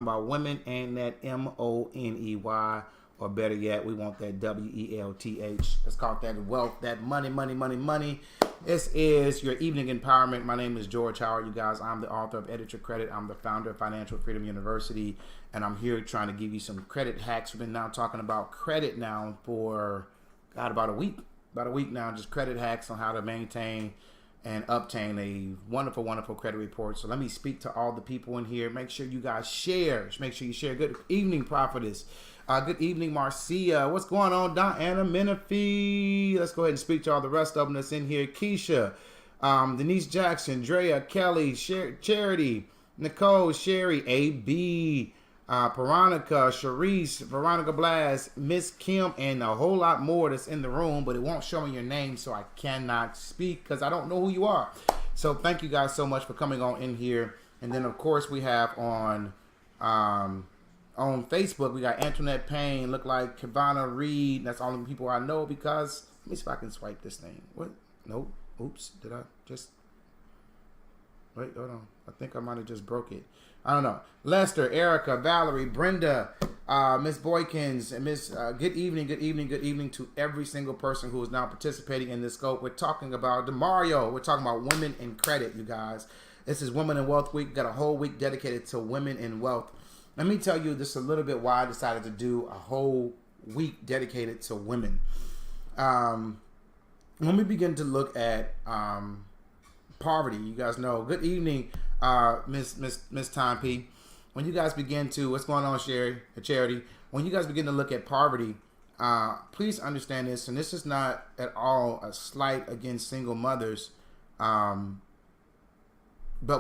about women and that M-O-N-E-Y, or better yet, we want that W-E-L-T-H. Let's call it that wealth, that money, money, money, money. This is your evening empowerment. My name is George Howard, you guys. I'm the author of Edit Your Credit. I'm the founder of Financial Freedom University, and I'm here trying to give you some credit hacks. We've been now talking about credit now for, God, about a week now, just credit hacks on how to maintain and obtain a wonderful, wonderful credit report. So let me speak to all the people in here. Make sure you guys share. Make sure you share. Good evening, Prophetess. Good evening, Marcia. What's going on, Diana Menifee? Let's go ahead and speak to all the rest of them that's in here. Keisha, Denise Jackson, Drea, Kelly, Charity, Nicole, Sherry, A.B., Veronica, Sharice, Veronica Blas, Miss Kim, and a whole lot more that's in the room, but it won't show me your name, so I cannot speak because I don't know who you are. So thank you guys so much for coming on in here. And then, of course, we have on Facebook, we got Antoinette Payne, look like Kavana Reed. That's all the people I know because, let me see if I can swipe this thing. What? Nope. Oops. Did I just... Wait, hold on. I think I might have just broke it. I don't know. Lester, Erica, Valerie, Brenda, Miss Boykins, and Miss, good evening to every single person who is now participating in this scope. We're talking about DeMario. We're talking about women in credit, you guys. This is Women in Wealth Week. We've got a whole week dedicated to women in wealth. Let me tell you just a little bit why I decided to do a whole week dedicated to women. When we begin to look at poverty, you guys know. Good evening, Miss Time P. When you guys begin to, what's going on, Charity? When you guys begin to look at poverty, please understand this, and this is not at all a slight against single mothers, but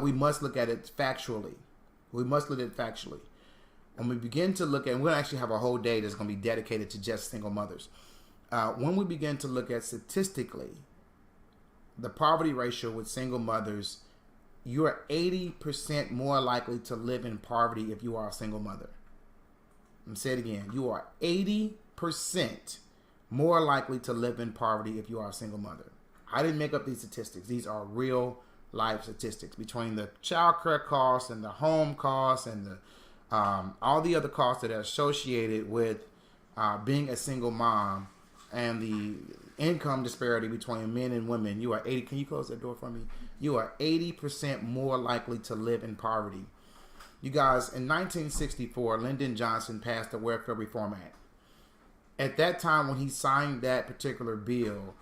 we must look at it factually. When we begin to look at, and we're going to actually have a whole day that's going to be dedicated to just single mothers. When we begin to look at statistically, the poverty ratio with single mothers, you are 80% more likely to live in poverty if you are a single mother. I'm say it again. You are 80% more likely to live in poverty if you are a single mother. I didn't make up these statistics. These are real life statistics between the child care costs and the home costs and the all the other costs that are associated with being a single mom and the income disparity between men and women. You are 80. Can you close that door for me? You are 80% more likely to live in poverty. You guys, in 1964, Lyndon Johnson passed the Welfare Reform Act. At that time, when he signed that particular bill,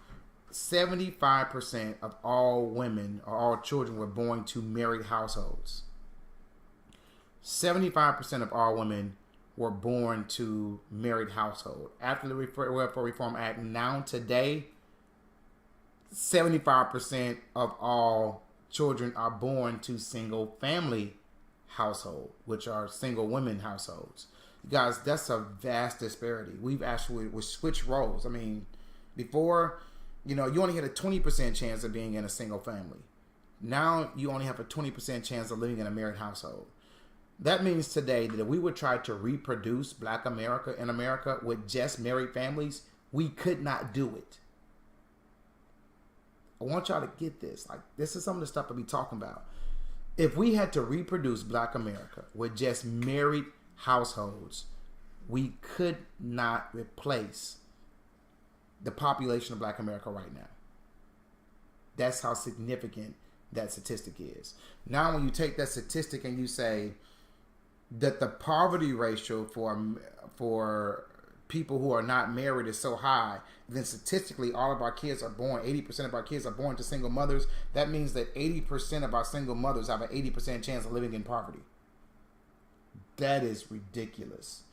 75% of all women or all children were born to married households. 75% of all women were born to married household. After the Welfare Reform Act, now today, 75% of all children are born to single family household, which are single women households. You guys, that's a vast disparity. We switched roles. I mean, before, you only had a 20% chance of being in a single family. Now you only have a 20% chance of living in a married household. That means today that if we would try to reproduce Black America in America with just married families, we could not do it. I want y'all to get this. Like, this is some of the stuff I'll be talking about. If we had to reproduce Black America with just married households, we could not replace the population of Black America right now. That's how significant that statistic is. Now, when you take that statistic and you say that the poverty ratio for people who are not married is so high, then statistically all of our kids are born, 80% of our kids are born to single mothers. That means that 80% of our single mothers have an 80% chance of living in poverty. That is ridiculous.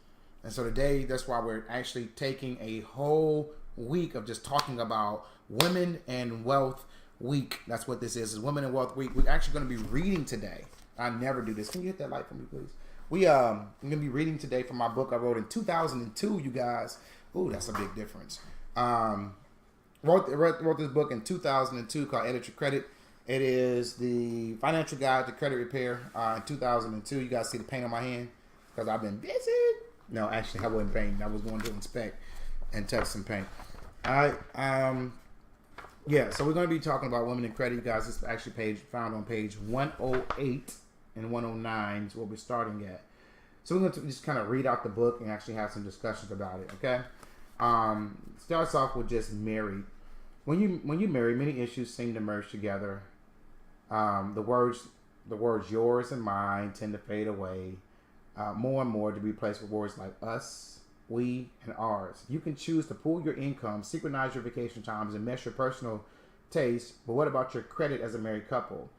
And so today, that's why we're actually taking a whole week of just talking about Women and Wealth Week. That's what this is Women and Wealth Week. We're actually going to be reading today. I never do this. Can you hit that light for me, please? I'm going to be reading today from my book I wrote in 2002, you guys. Ooh, that's a big difference. Wrote this book in 2002 called Edit Your Credit. It is the financial guide to credit repair in 2002. You guys see the paint on my hand? Because I've been busy. No, actually, I wasn't painting. I was going to inspect and touch some paint. All right. Yeah, so we're going to be talking about women in credit, you guys. This is actually found on page 108 and 109 is what we're starting at. So we're going to just kind of read out the book and actually have some discussions about it, okay? Starts off with just married. When you marry, many issues seem to merge together. The words yours and mine tend to fade away more and more to be replaced with words like us, we, and ours. You can choose to pool your income, synchronize your vacation times, and mesh your personal taste. But what about your credit as a married couple?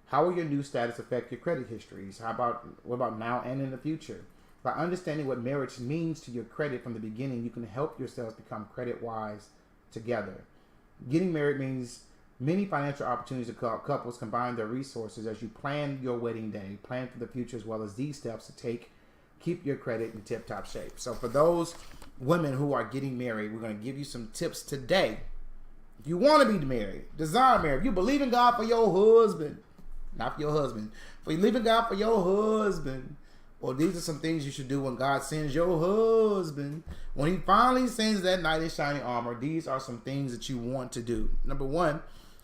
How will your new status affect your credit histories? What about now and in the future? By understanding what marriage means to your credit from the beginning, you can help yourselves become credit wise together. Getting married means many financial opportunities to couples combine their resources as you plan your wedding day, plan for the future, as well as these steps to keep your credit in tip-top shape. So for those women who are getting married, we're going to give you some tips today. If you want to be married, desire marriage, if you believe in God for your husband, not for your husband, but you believe in God for your husband, well, these are some things you should do when God sends your husband. When he finally sends that knight in shining armor, these are some things that you want to do. Number one,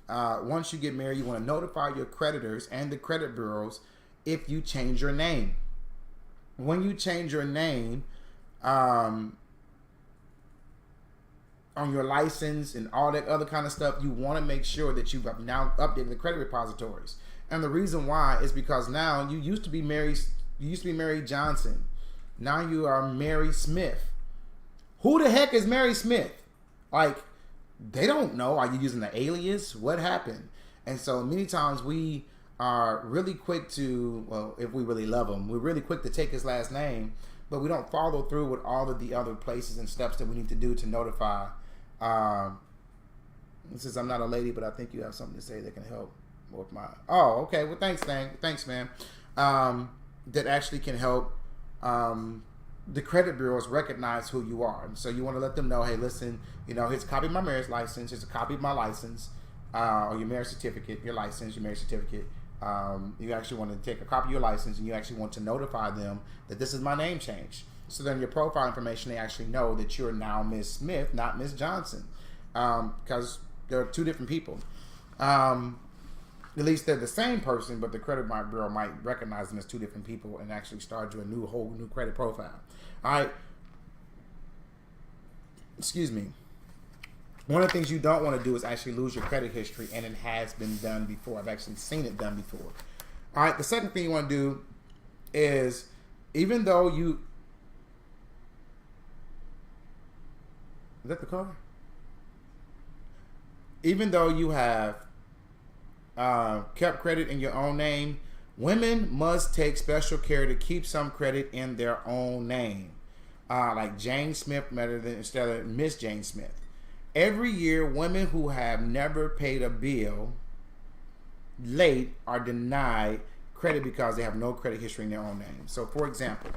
once you get married, you want to notify your creditors and the credit bureaus if you change your name. When you change your name on your license and all that other kind of stuff, you want to make sure that you have now updated the credit repositories. And the reason why is because now you used to be Mary Johnson. Now you are Mary Smith. Who the heck is Mary Smith? Like, they don't know. Are you using the alias? What happened? And so many times we are really quick to, well, if we really love him, we're really quick to take his last name, but we don't follow through with all of the other places and steps that we need to do to notify. It says, I'm not a lady, but I think you have something to say that can help with my... Oh, okay. Well, thanks, man. That actually can help the credit bureaus recognize who you are. And so you want to let them know, hey, listen, here's a copy of my marriage license, here's a copy of my license, or your marriage certificate, your license, your marriage certificate. You actually want to take a copy of your license, and you actually want to notify them that this is my name change. So then your profile information, they actually know that you're now Miss Smith, not Miss Johnson, because they're two different people. At least they're the same person, but the credit bureau might recognize them as two different people and actually start you a whole new credit profile. All right. Excuse me. One of the things you don't want to do is actually lose your credit history, and it has been done before. I've actually seen it done before. All right. The second thing you want to do is, even though you... Is that the car? Even though you have kept credit in your own name, women must take special care to keep some credit in their own name. Like Jane Smith instead of Miss Jane Smith. Every year, women who have never paid a bill late are denied credit because they have no credit history in their own name. So, for example,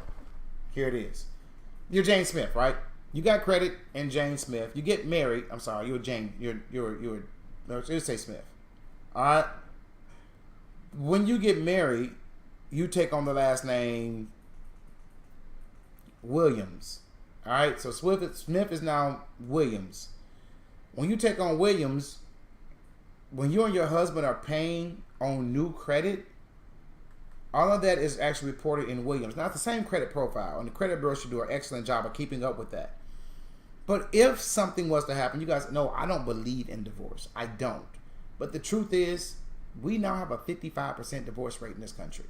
here it is. You're Jane Smith, right? You got credit in Jane Smith. You get married. I'm sorry, you're Jane. Let's say Smith. All right. When you get married, you take on the last name Williams. All right. So Smith is now Williams. When you take on Williams, when you and your husband are paying on new credit, all of that is actually reported in Williams. Now, it's the same credit profile, and the credit bureau should do an excellent job of keeping up with that. But if something was to happen, you guys know I don't believe in divorce. I don't. But the truth is, we now have a 55% divorce rate in this country.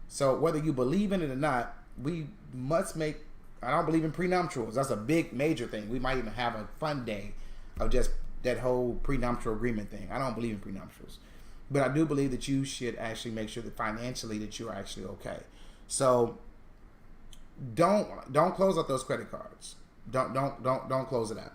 So whether you believe in it or not, we must make... I don't believe in prenuptials. That's a big, major thing. We might even have a fun day of just that whole prenuptial agreement thing. I don't believe in prenuptials. But I do believe that you should actually make sure that financially that you're actually okay. So don't close out those credit cards. Don't close it out.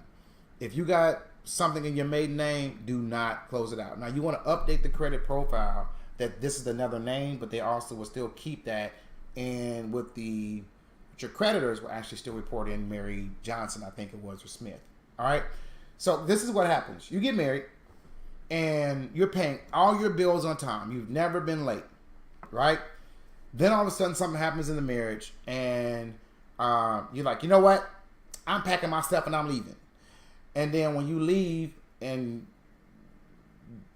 If you got something in your maiden name, do not close it out. Now you want to update the credit profile that this is another name, but they also will still keep that. And with your creditors will actually still report in Mary Johnson, I think it was, or Smith. All right. So this is what happens. You get married and you're paying all your bills on time. You've never been late, right? Then all of a sudden something happens in the marriage and you're like, you know what? I'm packing my stuff and I'm leaving. And then when you leave and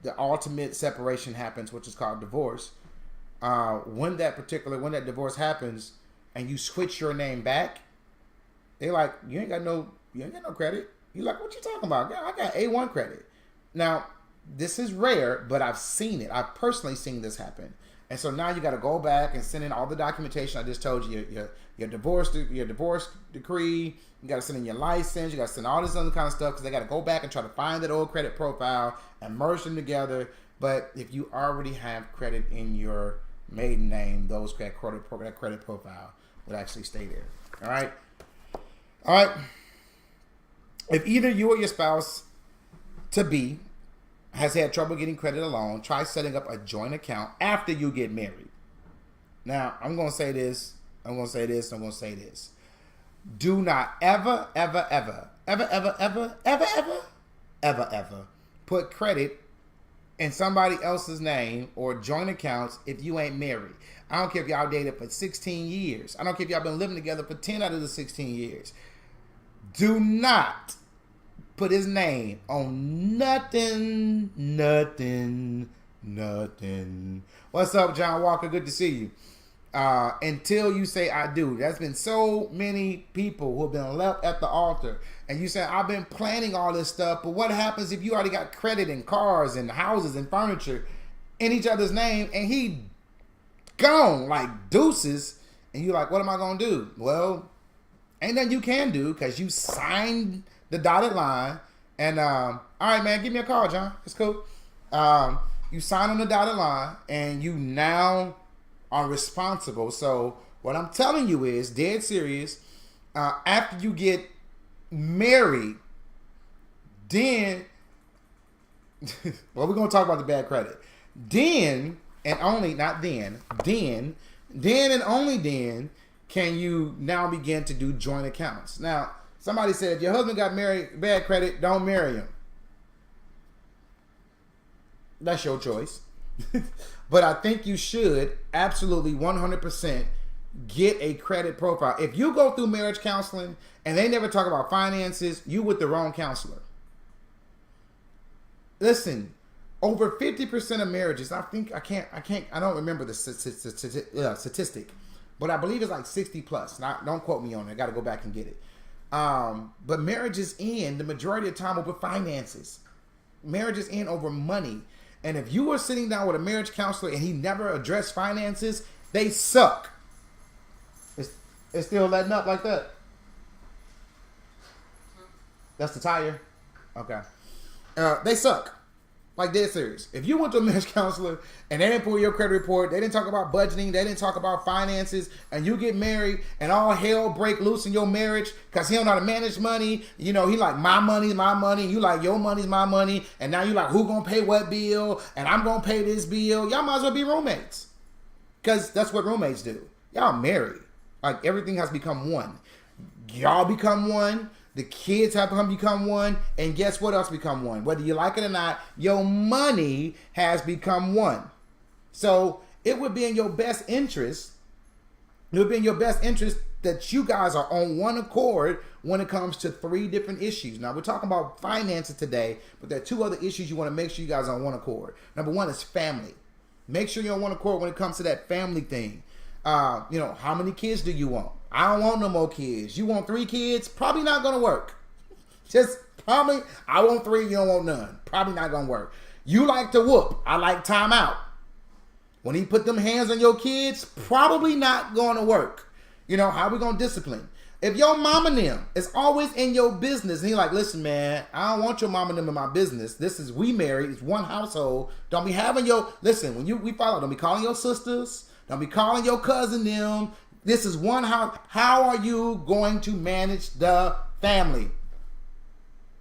the ultimate separation happens, which is called divorce, when that divorce happens, and you switch your name back, they're like, you ain't got no credit. You're like, what you talking about? I got A1 credit. Now, this is rare, but I've seen it. I've personally seen this happen. And so now you got to go back and send in all the documentation I just told you, your divorce decree. You got to send in your license. You got to send all this other kind of stuff because they got to go back and try to find that old credit profile and merge them together. But if you already have credit in your maiden name, that credit profile would actually stay there. All right. If either you or your spouse to be has had trouble getting credit alone, try setting up a joint account after you get married. Now, I'm going to say this. Do not ever put credit in somebody else's name or joint accounts if you ain't married. I don't care if y'all dated for 16 years. I don't care if y'all been living together for 10 out of the 16 years. Do not put his name on nothing. What's up, John Walker? Good to see you. Until you say I do. There's been so many people who have been left at the altar. And you say, I've been planning all this stuff, but what happens if you already got credit in cars and houses and furniture in each other's name and he gone like deuces and you're like, what am I going to do? Well, ain't nothing you can do because you signed the dotted line. And all right, man, give me a call, John. It's cool. You sign on the dotted line and you now are responsible. So what I'm telling you is dead serious. After you get married, then well, we're gonna talk about the bad credit. Then and only not then and only then can you now begin to do joint accounts. Now, somebody said if your husband got married bad credit, don't marry him. That's your choice. But I think you should absolutely 100% get a credit profile. If you go through marriage counseling and they never talk about finances, you with the wrong counselor. Listen, over 50% of marriages, I don't remember the statistic, but I believe it's like 60 plus. Don't quote me on it. I got to go back and get it. But marriages end the majority of the time over finances. Marriages end over money. And if you were sitting down with a marriage counselor and he never addressed finances, they suck. It's still letting up like that. That's the tire? Okay. They suck. Like, dead serious. If you went to a marriage counselor and they didn't pull your credit report, they didn't talk about budgeting, they didn't talk about finances, and you get married and all hell break loose in your marriage because he don't know how to manage money. You know, he like, my money's my money. You like, your money's my money. And now you like, who gonna pay what bill? And I'm gonna pay this bill. Y'all might as well be roommates. Because that's what roommates do. Y'all married. Like, everything has become one. Y'all become one. The kids have become one, and guess what else become one? Whether you like it or not, your money has become one. So it would be in your best interest. It would be in your best interest that you guys are on one accord when it comes to 3 different issues. Now, we're talking about finances today, but there are 2 other issues you want to make sure you guys are on one accord. Number 1 is family. Make sure you're on one accord when it comes to that family thing. How many kids do you want? I don't want no more kids. You want 3 kids? Probably not going to work. Just probably, I want 3, you don't want none. Probably not going to work. You like to whoop. I like timeout. When he put them hands on your kids, probably not going to work. How we going to discipline? If your mom and them is always in your business, and you're like, listen, man, I don't want your mom and them in my business. We married. It's one household. Don't be having listen, when we follow, don't be calling your sisters. Don't be calling your cousin them. This is one house. How are you going to manage the family?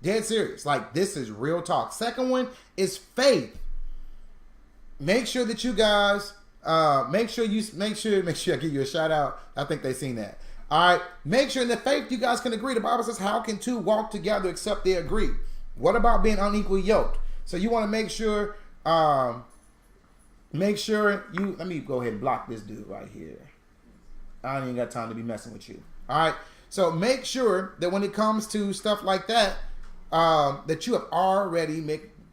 Dead serious. Like, this is real talk. Second one is faith. Make sure that you guys, make sure I give you a shout out. I think they seen that. All right. Make sure in the faith you guys can agree. The Bible says, how can 2 walk together except they agree? What about being unequally yoked? So you want to make sure let me go ahead and block this dude right here. I don't even got time to be messing with you. All right. So make sure that when it comes to stuff like that, that you have already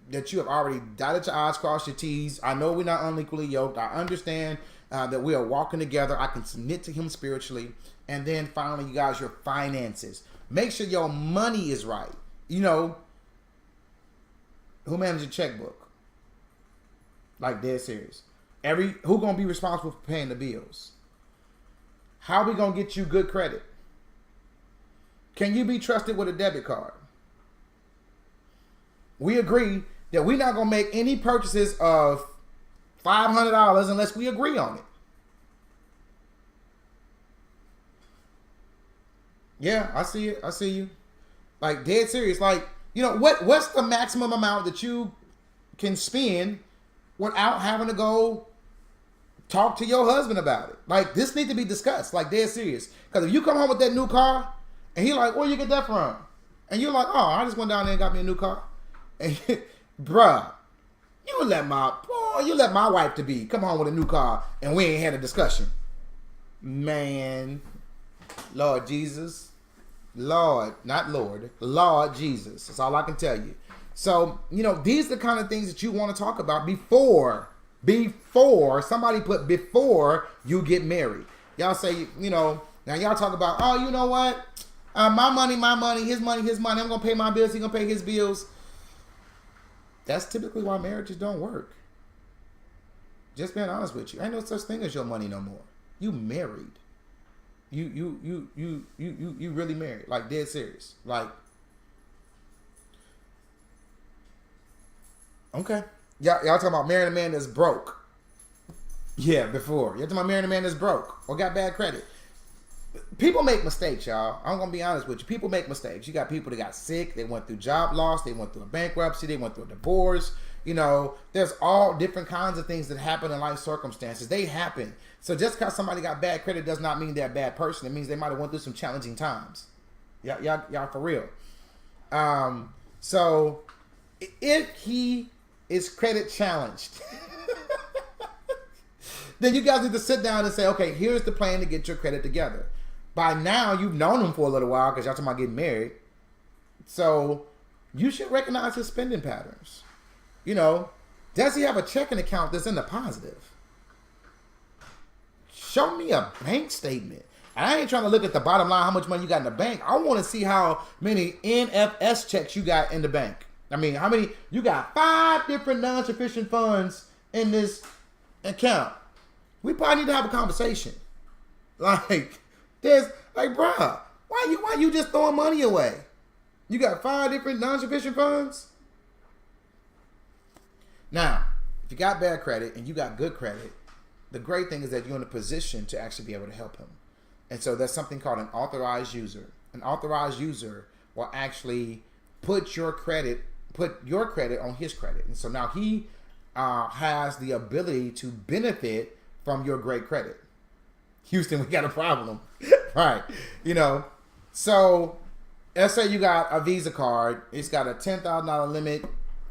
dotted your I's, crossed your T's. I know we're not unequally yoked. I understand that we are walking together. I can submit to him spiritually. And then finally, you guys, your finances. Make sure your money is right. You know, who manages your checkbook? Like, dead serious. Who gonna be responsible for paying the bills? How we gonna get you good credit? Can you be trusted with a debit card? We agree that we're not gonna make any purchases of $500 unless we agree on it. Yeah, I see it. I see you. Like, dead serious. Like, you know, what's the maximum amount that you can spend without having to go talk to your husband about it? Like, this needs to be discussed. Like, dead serious. Because if you come home with that new car, and he like, where you get that from? And you're like, oh, I just went down there and got me a new car. And bruh, you let my wife to be come home with a new car, and we ain't had a discussion. Man, Lord Jesus. Lord, not Lord, Lord Jesus. That's all I can tell you. So, you know, these are the kind of things that you want to talk about before somebody put before you get married. Y'all say, you know, now y'all talk about, oh, you know what? My money, his money. I'm going to pay my bills. He's going to pay his bills. That's typically why marriages don't work. Just being honest with you. Ain't no such thing as your money no more. You married. You really married. Like, dead serious. Like, okay. Y'all talking about marrying a man that's broke. Yeah, before. You're talking about marrying a man that's broke or got bad credit. People make mistakes, y'all. I'm going to be honest with you. People make mistakes. You got people that got sick. They went through job loss. They went through a bankruptcy. They went through a divorce. You know, there's all different kinds of things that happen in life circumstances. They happen. So just because somebody got bad credit does not mean they're a bad person. It means they might have went through some challenging times. Y'all for real. So if he is credit challenged, then you guys need to sit down and say, okay, here's the plan to get your credit together. By now, you've known him for a little while because y'all talking about getting married. So you should recognize his spending patterns. You know, does he have a checking account that's in the positive? Show me a bank statement. And I ain't trying to look at the bottom line, how much money you got in the bank. I want to see how many NFS checks you got in the bank. I mean, how many, you got 5 different non-sufficient funds in this account. We probably need to have a conversation. Like, there's, like, bruh, why you just throwing money away? You got 5 different non-sufficient funds? Now, if you got bad credit and you got good credit, the great thing is that you're in a position to actually be able to help him. And so there's something called an authorized user. An authorized user will actually put your credit on his credit. And so now he has the ability to benefit from your great credit. Houston, we got a problem. Right. You know, so let's say you got a Visa card. It's got a $10,000 limit.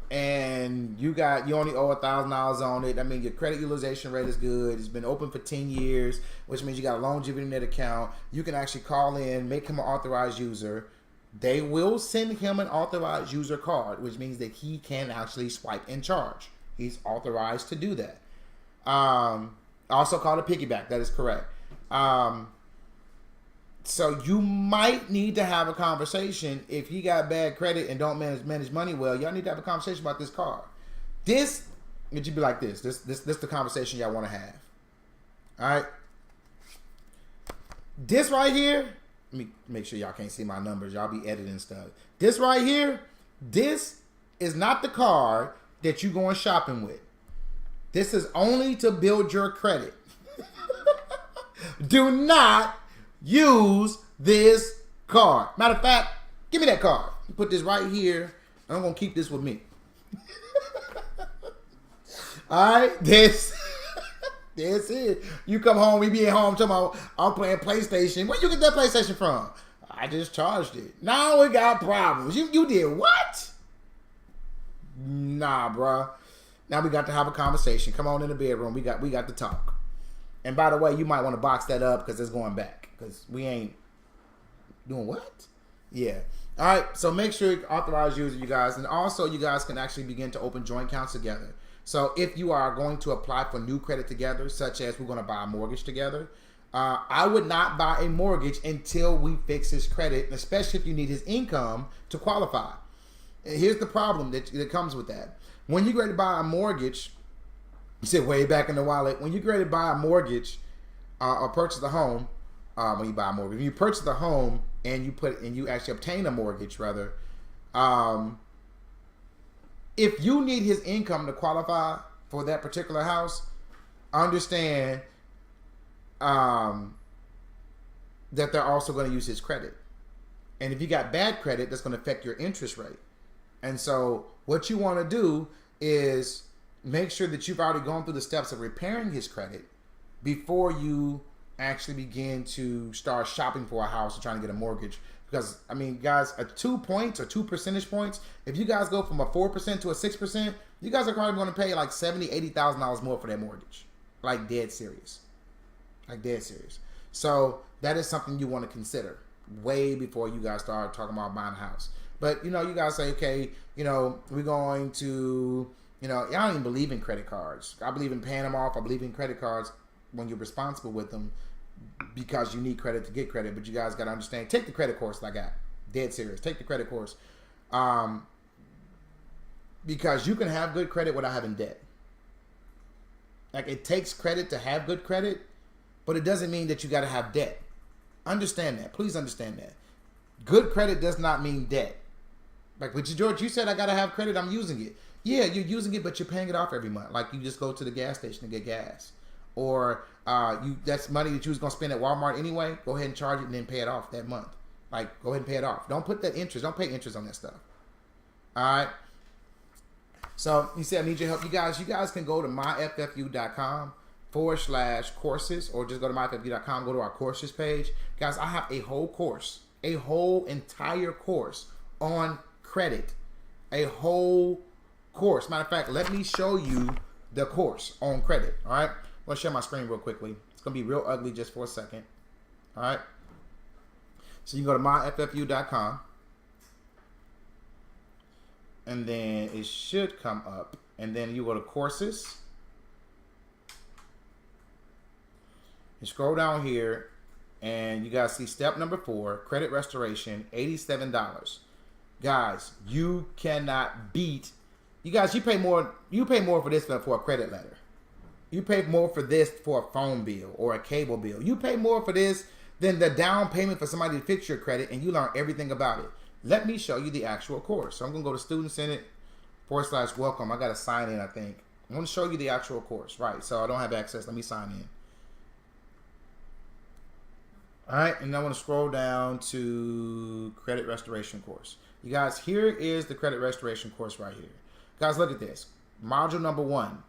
And you only owe $1,000 on it. I mean, your credit utilization rate is good. It's been open for 10 years, which means you got a longevity in that account. You can actually call in, make him an authorized user. They will send him an authorized user card, which means that he can actually swipe and charge. He's authorized to do that. Also called a piggyback. That is correct. So you might need to have a conversation if he got bad credit and don't manage money well. Y'all need to have a conversation about this card. It should be like this. This the conversation y'all want to have. All right. This right here. Let me make sure y'all can't see my numbers. Y'all be editing stuff. This right here. This is not the card that you going shopping with. This is only to build your credit. Do not use this card. Matter of fact, give me that card. Put this right here. I'm going to keep this with me. Alright, this it. You come home, we be at home talking about, I'm playing PlayStation. Where you get that PlayStation from? I just charged it. Now we got problems. You did what? Nah, bruh. Now we got to have a conversation. Come on in the bedroom. We got to talk. And by the way, you might want to box that up because it's going back. Because we ain't doing what? Yeah. All right. So make sure you authorize user, you guys. And also, you guys can actually begin to open joint accounts together. So if you are going to apply for new credit together, such as we're going to buy a mortgage together, I would not buy a mortgage until we fix his credit, especially if you need his income to qualify. Here's the problem that comes with that. When you get ready to buy a mortgage, you sit way back in the wallet. When you get ready to buy a mortgage or purchase a home, when you buy a mortgage, when you purchase a home and you actually obtain a mortgage, rather, if you need his income to qualify for that particular house, understand that they're also going to use his credit. And if you got bad credit, that's going to affect your interest rate. And so what you want to do is make sure that you've already gone through the steps of repairing his credit before you actually begin to start shopping for a house and trying to get a mortgage. Because, I mean, guys, 2 points or 2 percentage points, if you guys go from a 4% to a 6%, you guys are probably going to pay like $70,000, $80,000 more for that mortgage. Like dead serious. Like dead serious. So that is something you want to consider way before you guys start talking about buying a house. But, you know, you guys say, okay, you know, we're going to, you know, I don't even believe in credit cards. I believe in paying them off. I believe in credit cards when you're responsible with them because you need credit to get credit. But you guys got to understand, take the credit course that I got. Dead serious. Take the credit course. Because you can have good credit without having debt. Like, it takes credit to have good credit, but it doesn't mean that you got to have debt. Understand that. Please understand that. Good credit does not mean debt. Like, but George, you said I got to have credit. I'm using it. Yeah, you're using it, but you're paying it off every month. Like, you just go to the gas station to get gas. Or that's money that you was going to spend at Walmart anyway. Go ahead and charge it and then pay it off that month. Like, go ahead and pay it off. Don't put that interest. Don't pay interest on that stuff. All right? So, he said, I need your help. You guys can go to myffu.com/courses, or just go to myffu.com, go to our courses page. Guys, I have a whole course, a whole entire course on credit. A whole course. Matter of fact, let me show you the course on credit. All right? I'm going to share my screen real quickly. It's going to be real ugly just for a second. All right? So you can go to myffu.com. And then it should come up. And then you go to courses. You scroll down here. And you guys see step number 4, credit restoration, $87. Guys, you cannot beat. You guys, you pay more for this than for a credit letter. You pay more for this for a phone bill or a cable bill. You pay more for this than the down payment for somebody to fix your credit, and you learn everything about it. Let me show you the actual course. So I'm going to go to Student Senate /welcome. I got to sign in, I think. I'm going to show you the actual course. Right, so I don't have access. Let me sign in. All right, and I want to scroll down to credit restoration course. You guys, here is the credit restoration course right here. Guys, look at this. Module number 1,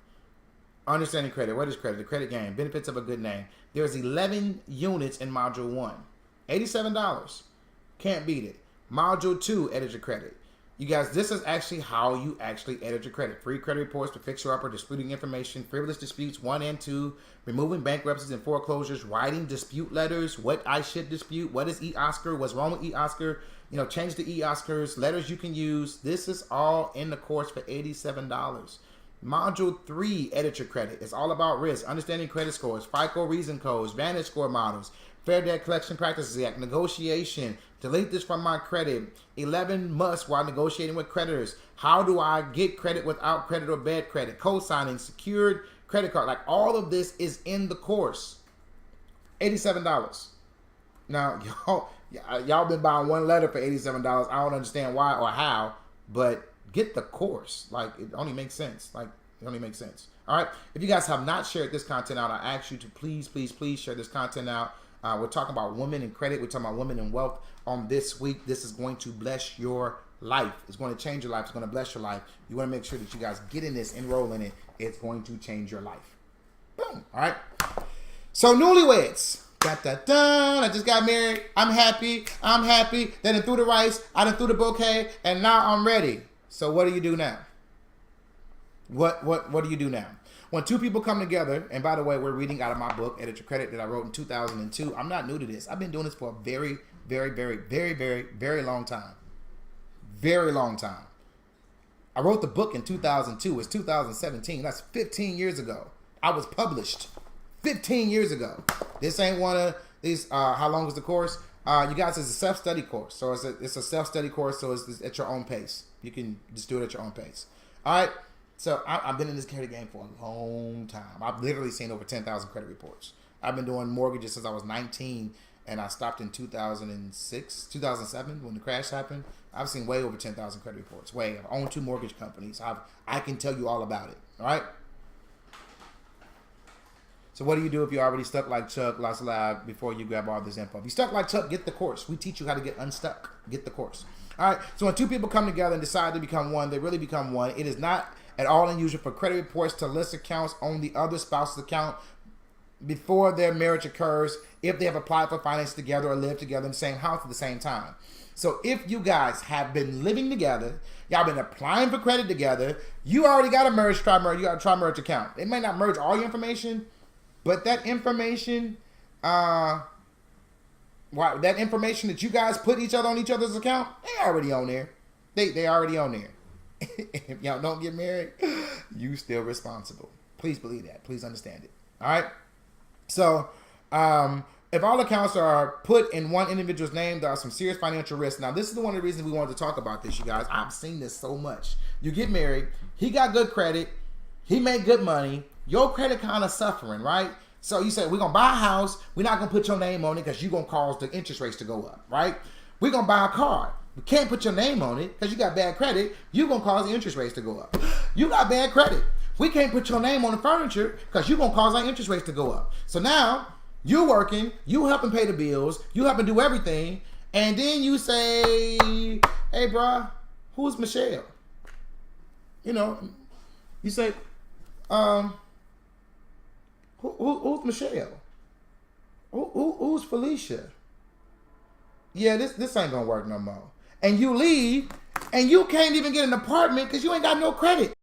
understanding credit. What is credit? The credit game. Benefits of a good name. There's 11 units in module 1. $87. Can't beat it. Module 2, edit your credit. You guys, this is actually how you actually edit your credit. Free credit reports to fix your up or disputing information, frivolous disputes 1 and 2, removing bankruptcies and foreclosures, writing dispute letters, what I should dispute, what is e-Oscar, what's wrong with e-Oscar, you know, change the e-Oscars, letters you can use. This is all in the course for $87. Module 3, edit your credit. It's all about risk, understanding credit scores, FICO reason codes, Vantage score models, Fair Debt Collection Practices Act, negotiation, delete this from my credit, 11 musts while negotiating with creditors, how do I get credit without credit or bad credit, co-signing, secured credit card. Like, all of this is in the course. $87. Now, y'all been buying one letter for $87. I don't understand why or how, but get the course. Like, it only makes sense. Like, it only makes sense. All right. If you guys have not shared this content out, I ask you to please, please, please share this content out. We're talking about women in credit. We're talking about women in wealth on this week. This is going to bless your life. It's going to change your life. It's going to bless your life. You want to make sure that you guys get in this, enroll in it. It's going to change your life. Boom. All right. So, newlyweds. Da-da-da. I just got married. I'm happy. Then I threw the rice. I done threw the bouquet. And now I'm ready. So, what do you do now? What do you do now? When two people come together, and by the way, we're reading out of my book, Edit Your Credit, that I wrote in 2002. I'm not new to this. I've been doing this for a very, very, very, very, very, very long time. Very long time. I wrote the book in 2002. It's 2017. That's 15 years ago. I was published 15 years ago. This ain't one of these, how long is the course? You guys, it's a self-study course. So it's a self-study course, so it's at your own pace. You can just do it at your own pace. All right? So I've been in this credit game for a long time. I've literally seen over 10,000 credit reports. I've been doing mortgages since I was 19, and I stopped in 2007 when the crash happened. I've seen way over 10,000 credit reports. I've owned 2 mortgage companies. I can tell you all about it. All right? So what do you do if you're already stuck like Chuck, Lots Live, before you grab all this info? If you're stuck like Chuck, get the course. We teach you how to get unstuck. Get the course. All right? So when 2 people come together and decide to become one, they really become one. It is not at all unusual for credit reports to list accounts on the other spouse's account before their marriage occurs, if they have applied for finance together or lived together in the same house at the same time. So if you guys have been living together, y'all been applying for credit together, you already got a merge, tri-merge, you got a tri-merge account. They may not merge all your information, but that information, that information that you guys put each other on each other's account, they already on there. They already on there. If y'all don't get married, you still responsible. Please believe that. Please understand it. All right? So, if all accounts are put in one individual's name, there are some serious financial risks. Now, this is one of the reasons we wanted to talk about this, you guys. I've seen this so much. You get married. He got good credit. He made good money. Your credit kind of suffering, right? So you say, we're going to buy a house. We're not going to put your name on it because you're going to cause the interest rates to go up, right? We're going to buy a car. We can't put your name on it because you got bad credit. You're going to cause the interest rates to go up. You got bad credit. We can't put your name on the furniture because you're going to cause our interest rates to go up. So now you're working, you helping pay the bills, you helping do everything, and then you say, hey, bro, who's Michelle? You know, you say, who's Michelle? Who's Felicia? Yeah, this ain't going to work no more. And you leave, and you can't even get an apartment because you ain't got no credit.